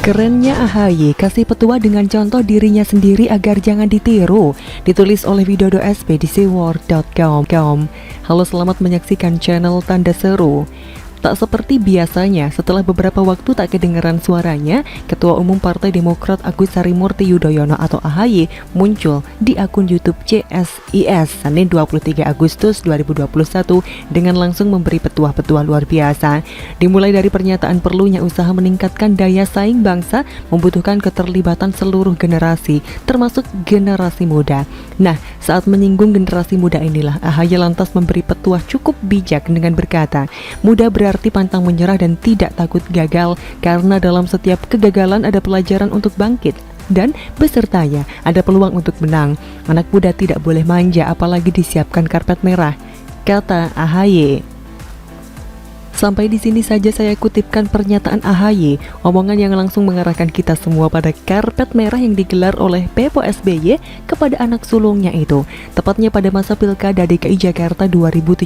Kerennya AHY kasih petua dengan contoh dirinya sendiri agar jangan ditiru. Ditulis oleh Widodo Ekspedisi War.com. Halo, selamat menyaksikan channel Tanda Seru. Tak seperti biasanya, setelah beberapa waktu tak kedengaran suaranya, Ketua Umum Partai Demokrat Agus Harimurti Yudhoyono atau AHY muncul di akun YouTube CSIS Senin 23 Agustus 2021 dengan langsung memberi petua-petua luar biasa. Dimulai dari pernyataan perlunya usaha meningkatkan daya saing bangsa membutuhkan keterlibatan seluruh generasi, termasuk generasi muda. Nah, saat menyinggung generasi muda inilah AHY lantas memberi petua cukup bijak dengan berkata, muda berarti pantang menyerah dan tidak takut gagal, karena dalam setiap kegagalan ada pelajaran untuk bangkit dan besertanya ada peluang untuk menang. Anak muda tidak boleh manja apalagi disiapkan karpet merah, kata AHY. Sampai di sini saja saya kutipkan pernyataan AHY, omongan yang langsung mengarahkan kita semua pada karpet merah yang digelar oleh Pepo SBY kepada anak sulungnya itu, tepatnya pada masa Pilkada DKI Jakarta 2017,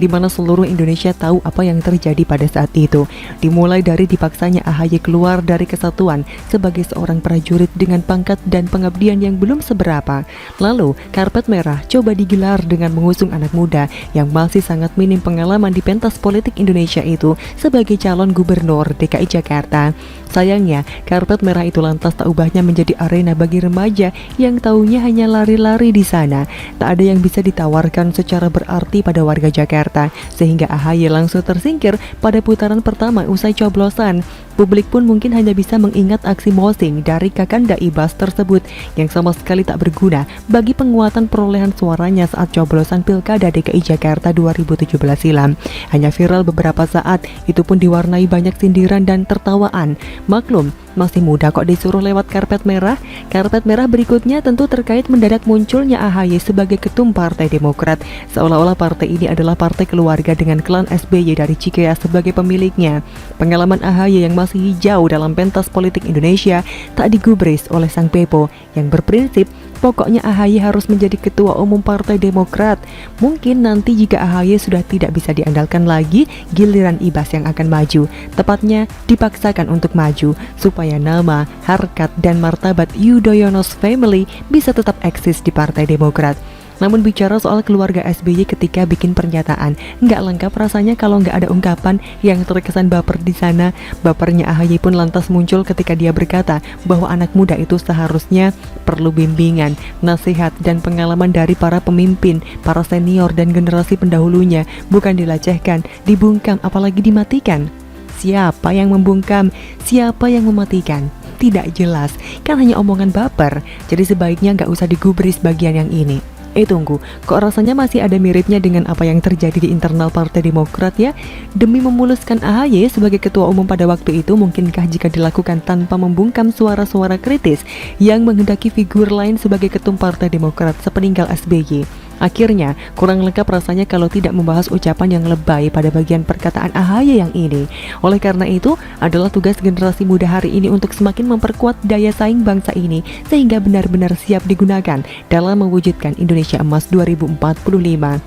di mana seluruh Indonesia tahu apa yang terjadi pada saat itu. Dimulai dari dipaksanya AHY keluar dari kesatuan sebagai seorang prajurit dengan pangkat dan pengabdian yang belum seberapa. Lalu, karpet merah coba digelar dengan mengusung anak muda yang masih sangat minim pengalaman di pentas politik Indonesia itu sebagai calon gubernur DKI Jakarta. Sayangnya, karpet merah itu lantas tak ubahnya menjadi arena bagi remaja yang taunya hanya lari-lari di sana. Tak ada yang bisa ditawarkan secara berarti pada warga Jakarta, sehingga AHY langsung tersingkir pada putaran pertama usai coblosan. Publik pun mungkin hanya bisa mengingat aksi mosing dari Kakanda Ibas tersebut yang sama sekali tak berguna bagi penguatan perolehan suaranya saat coblosan Pilkada DKI Jakarta 2017 silam. Hanya viral beberapa saat, itu pun diwarnai banyak sindiran dan tertawaan. Maklum, masih muda kok disuruh lewat karpet merah. Karpet merah berikutnya tentu terkait mendadak munculnya AHY sebagai ketum Partai Demokrat, seolah-olah partai ini adalah partai keluarga dengan klan SBY dari Cikeas sebagai pemiliknya. Pengalaman AHY yang masih hijau dalam pentas politik Indonesia tak digubris oleh sang Pepo yang berprinsip pokoknya AHY harus menjadi ketua umum Partai Demokrat. Mungkin nanti jika AHY sudah tidak bisa diandalkan lagi, giliran Ibas yang akan maju, tepatnya dipaksakan untuk maju supaya nama, harkat, dan martabat Yudhoyono's family bisa tetap eksis di Partai Demokrat. Namun bicara soal keluarga SBY ketika bikin pernyataan, nggak lengkap rasanya kalau nggak ada ungkapan yang terkesan baper di sana. Bapernya AHY pun lantas muncul ketika dia berkata bahwa anak muda itu seharusnya perlu bimbingan, nasihat, dan pengalaman dari para pemimpin, para senior dan generasi pendahulunya, bukan dilecehkan, dibungkam, apalagi dimatikan. Siapa yang membungkam? Siapa yang mematikan? Tidak jelas, kan hanya omongan baper. Jadi sebaiknya nggak usah digubris bagian yang ini. Tunggu, kok rasanya masih ada miripnya dengan apa yang terjadi di internal Partai Demokrat ya? Demi memuluskan AHY sebagai ketua umum pada waktu itu, mungkinkah jika dilakukan tanpa membungkam suara-suara kritis yang menghendaki figur lain sebagai ketum Partai Demokrat sepeninggal SBY? Akhirnya, kurang lengkap rasanya kalau tidak membahas ucapan yang lebay pada bagian perkataan AHY yang ini. Oleh karena itu, adalah tugas generasi muda hari ini untuk semakin memperkuat daya saing bangsa ini sehingga benar-benar siap digunakan dalam mewujudkan Indonesia Emas 2045.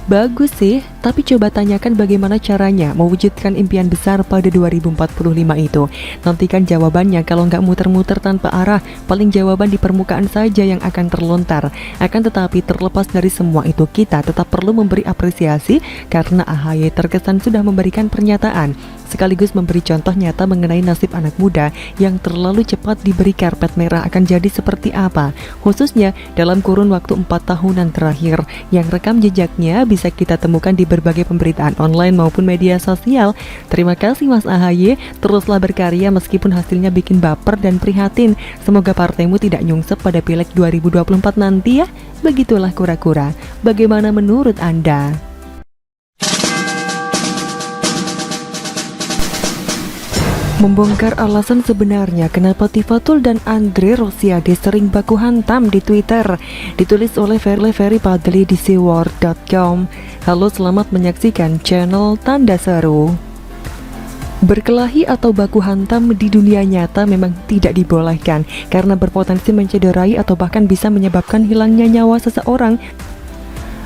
Bagus sih, tapi coba tanyakan bagaimana caranya mewujudkan impian besar pada 2045 itu. Nantikan jawabannya, kalau nggak muter-muter tanpa arah, paling jawaban di permukaan saja yang akan terlontar. Akan tetapi terlepas dari semua itu, kita tetap perlu memberi apresiasi karena AHY terkesan sudah memberikan pernyataan sekaligus memberi contoh nyata mengenai nasib anak muda yang terlalu cepat diberi karpet merah akan jadi seperti apa, khususnya dalam kurun waktu 4 tahunan terakhir yang rekam jejaknya bisa kita temukan di berbagai pemberitaan online maupun media sosial. Terima kasih Mas AHY, teruslah berkarya meskipun hasilnya bikin baper dan prihatin. Semoga partaimu tidak nyungsep pada Pileg 2024 nanti ya. Begitulah kura-kura. Bagaimana menurut Anda? Membongkar alasan sebenarnya kenapa Tifatul dan Andre Rosiade sering baku hantam di Twitter. Ditulis oleh Ferry Padli di War.com. Halo, selamat menyaksikan channel Tanda Seru. Berkelahi atau baku hantam di dunia nyata memang tidak dibolehkan karena berpotensi mencederai atau bahkan bisa menyebabkan hilangnya nyawa seseorang.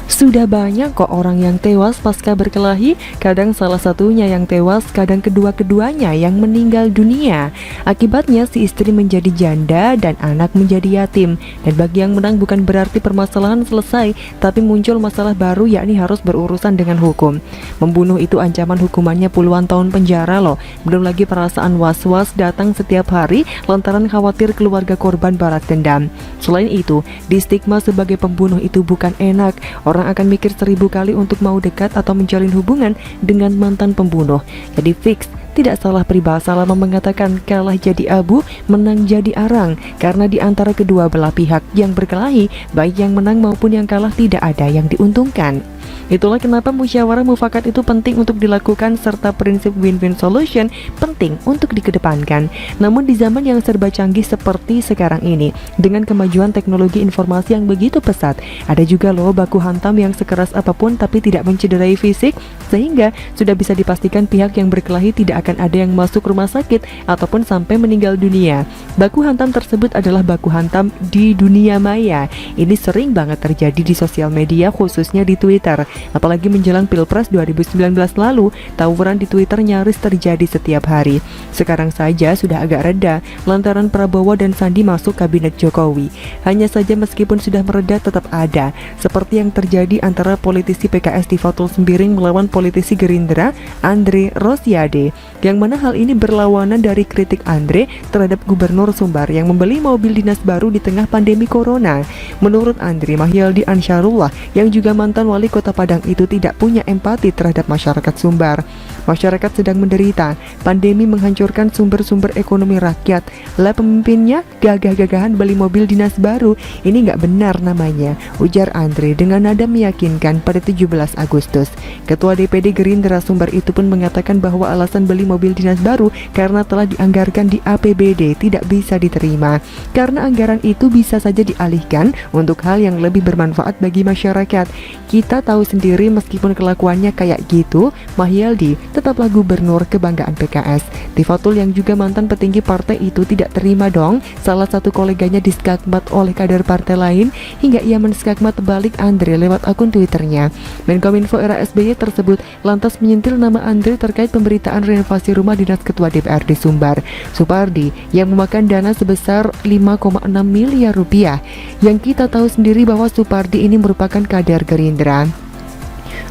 Sudah banyak kok orang yang tewas pasca berkelahi, kadang salah satunya yang tewas, kadang kedua-keduanya yang meninggal dunia. Akibatnya si istri menjadi janda dan anak menjadi yatim. Dan bagi yang menang bukan berarti permasalahan selesai, tapi muncul masalah baru, yakni harus berurusan dengan hukum. Membunuh itu ancaman hukumannya puluhan tahun penjara loh. Belum lagi perasaan was-was datang setiap hari lantaran khawatir keluarga korban balas dendam. Selain itu, di stigma sebagai pembunuh itu bukan enak. Orang akan mikir 1000 kali untuk mau dekat atau menjalin hubungan dengan mantan pembunuh. Jadi fix, tidak salah peribahasa lama mengatakan kalah jadi abu, menang jadi arang. Karena di antara kedua belah pihak yang berkelahi, baik yang menang maupun yang kalah tidak ada yang diuntungkan. Itulah kenapa musyawarah mufakat itu penting untuk dilakukan serta prinsip win-win solution penting untuk dikedepankan. Namun di zaman yang serba canggih seperti sekarang ini, dengan kemajuan teknologi informasi yang begitu pesat, ada juga loh baku hantam yang sekeras apapun tapi tidak mencederai fisik, sehingga sudah bisa dipastikan pihak yang berkelahi tidak akan ada yang masuk rumah sakit ataupun sampai meninggal dunia. Baku hantam tersebut adalah baku hantam di dunia maya. Ini sering banget terjadi di sosial media, khususnya di Twitter. Apalagi menjelang Pilpres 2019 lalu, tawuran di Twitter nyaris terjadi setiap hari. Sekarang saja sudah agak reda lantaran Prabowo dan Sandi masuk kabinet Jokowi. Hanya saja meskipun sudah mereda tetap ada, seperti yang terjadi antara politisi PKS Tifatul Sembiring melawan politisi Gerindra Andre Rosiade, yang mana hal ini berlawanan dari kritik Andre terhadap Gubernur Sumbar yang membeli mobil dinas baru di tengah pandemi corona. Menurut Andre, Mahyaldi Ansarullah yang juga mantan wali kota Padang itu tidak punya empati terhadap masyarakat Sumbar. Masyarakat sedang menderita, pandemi menghancurkan sumber-sumber ekonomi rakyat. Lah pemimpinnya gagah-gagahan beli mobil dinas baru, ini nggak benar namanya, ujar Andre dengan nada meyakinkan pada 17 Agustus. Ketua DPD Gerindra Sumbar itu pun mengatakan bahwa alasan beli mobil dinas baru karena telah dianggarkan di APBD tidak bisa diterima, karena anggaran itu bisa saja dialihkan untuk hal yang lebih bermanfaat bagi masyarakat. Kita tahu sendiri meskipun kelakuannya kayak gitu, Mahyaldi tetaplah gubernur kebanggaan PKS. Tifatul yang juga mantan petinggi partai itu tidak terima dong salah satu koleganya diskakmat oleh kader partai lain, hingga ia menskakmat balik Andre lewat akun Twitternya. Menkominfo era SBY tersebut lantas menyentil nama Andre terkait pemberitaan renovasi rumah dinas Ketua DPRD Sumbar, Supardi, yang memakan dana sebesar 5,6 miliar rupiah. Yang kita tahu sendiri bahwa Supardi ini merupakan kader Gerindra.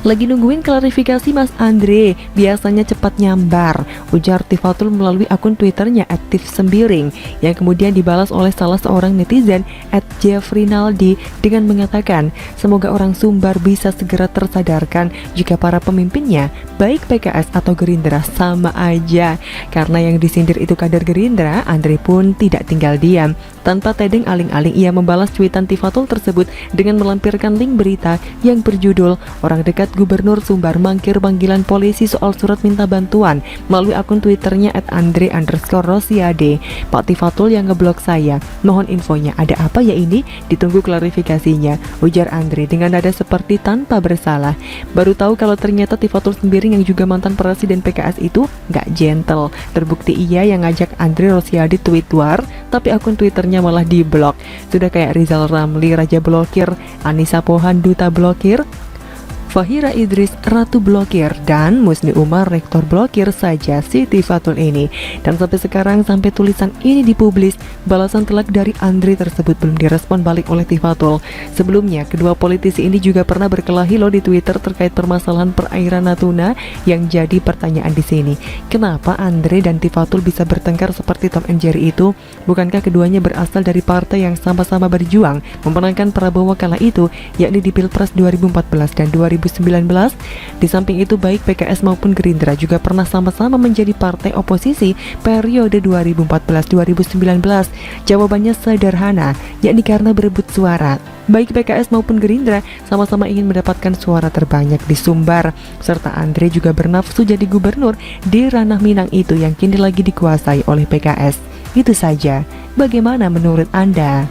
Lagi nungguin klarifikasi Mas Andre, biasanya cepat nyambar, ujar Tifatul melalui akun Twitternya @tifsembiring, yang kemudian dibalas oleh salah seorang netizen @jeffrinaldi dengan mengatakan, semoga orang Sumbar bisa segera tersadarkan jika para pemimpinnya, baik PKS atau Gerindra sama aja. Karena yang disindir itu kader Gerindra, Andre pun tidak tinggal diam. Tanpa tedeng aling-aling, ia membalas tweetan Tifatul tersebut dengan melampirkan link berita yang berjudul "Orang dekat Gubernur Sumbar mangkir panggilan polisi soal surat minta bantuan" melalui akun Twitternya @andre_rosiade. Pak Tifatul yang ngeblok saya, mohon infonya, ada apa ya ini? Ditunggu klarifikasinya, ujar Andre dengan nada seperti tanpa bersalah. Baru tahu kalau ternyata Tifatul Sembiring yang juga mantan presiden PKS itu nggak gentle. Terbukti ia yang ngajak Andre Rosiade tweet war, tapi akun Twitternya malah diblok. Sudah kayak Rizal Ramli Raja Blokir, Anissa Pohan Duta Blokir, Fahira Idris Ratu Blokir, dan Musni Umar Rektor Blokir saja si Tifatul ini. Dan sampai sekarang, sampai tulisan ini dipublis, balasan telak dari Andre tersebut belum direspon balik oleh Tifatul. Sebelumnya, kedua politisi ini juga pernah berkelahi loh di Twitter terkait permasalahan perairan Natuna. Yang jadi pertanyaan di sini, kenapa Andre dan Tifatul bisa bertengkar seperti Tom and Jerry itu? Bukankah keduanya berasal dari partai yang sama-sama berjuang memenangkan Prabowo kala itu, yakni di Pilpres 2014 dan 2019? Di samping itu, baik PKS maupun Gerindra juga pernah sama-sama menjadi partai oposisi periode 2014-2019. Jawabannya sederhana, yakni karena berebut suara. Baik PKS maupun Gerindra sama-sama ingin mendapatkan suara terbanyak di Sumbar, serta Andre juga bernafsu jadi gubernur di ranah Minang itu yang kini lagi dikuasai oleh PKS. Itu saja, bagaimana menurut Anda?